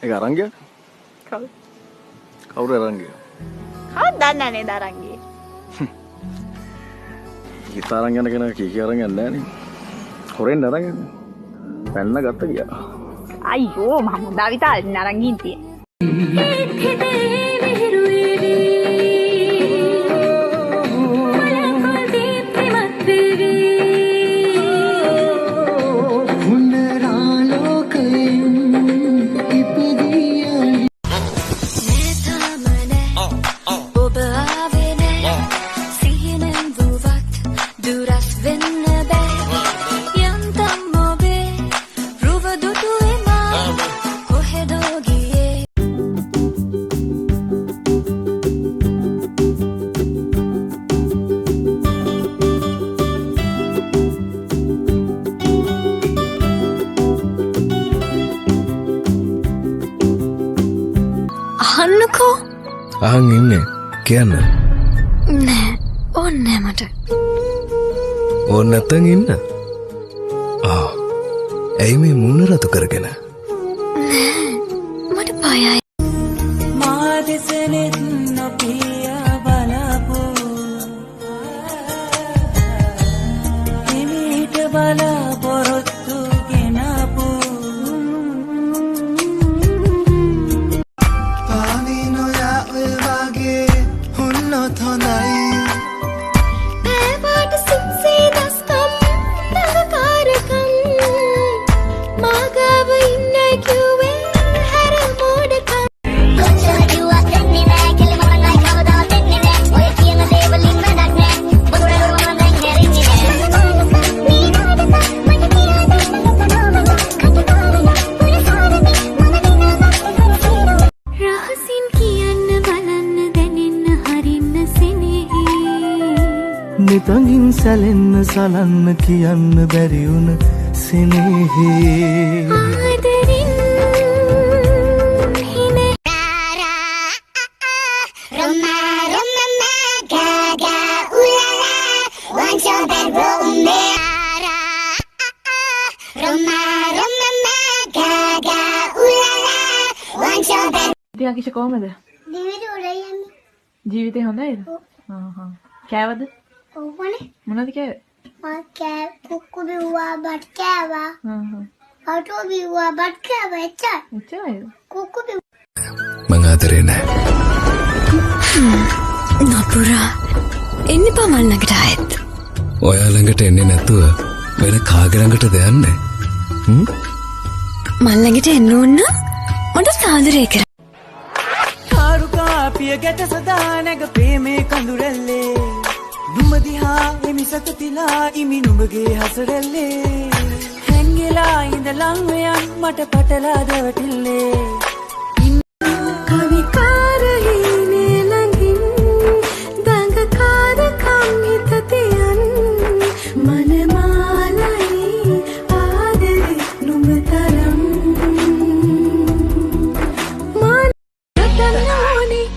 ඒක අරන් ගියා. කවුද? කවුරු අරන් ගියා? කවුද දන්නේ නේද අරන් ගියේ? ගිතාර අරන් යන කෙනා කී අරන් යන්නේ නැහැ නේ. හොරෙන් අරන් යන්නේ. පැන්න ගත්ත ගියා. අයියෝ මම මුදා විතර අරන් ගින්තියේ. අහන්නකෝ අහන් ඉන්නේ කියන්න නෑ ඕනේ මට ඕන නැත්තන් ඉන්න ඇයි මේ මුණ රතු කරගෙන නෑ මට බයයි මා දෙසනෙත් නොපිය බලපු හිමීට බලාපොරොත්තු ගෙනපු නිතඟින් සැලෙන්න සලන්න කියන්න බැරි වුණ සෙනෙහේ ආදරින් හිනේ රොමා රොමා Gaga උලාලා want your bedroom රොමා රොමා Gaga උලාලා want your bed ඉතින් අකිෂ කොහමද? ජීවිතේ හොඳයිද? කෑවද? ඕවනේ මොනවද කෑවේ? මම කුක්කු බිව්වා බත් කෑවා. අටෝ බිව්වා බත් කෑවා එච්චරයි. කුක්කු මං ආදරේ නෑ නපුරා එන්න එපා මල් ළඟට ආයෙත් ඔයා ළඟට එන්නේ නැතුව වෙන කාගේ ළඟටද යන්නේ මල් ළඟට එන්න ඕන මට සාදරය කර කාරුකාපිය ගැට සදා නැග ප්‍රේමේ කඳුරැල්ලේ නුඹ දිහා එමිසත තිලා ඉමි නුඹගේ හසරැල්ලේ හැංගිලා ඉඳලන් මෙයන් මට පටලා දවටිල්ලේ කවිකාරහීනේ ළඟින් දඟකාරකම් හිත තියන් මනමාලයි ආදරේ නුඹ තරම්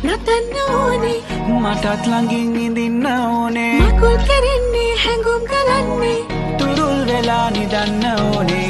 නතන්න ඕනේ මටත් ළඟින් ඉඳින්න ඕනේ මකුල් කෙරෙන්නේ හැඟුම් ගලන්නේ තුරුල් වෙලා නිදන්න ඕනේ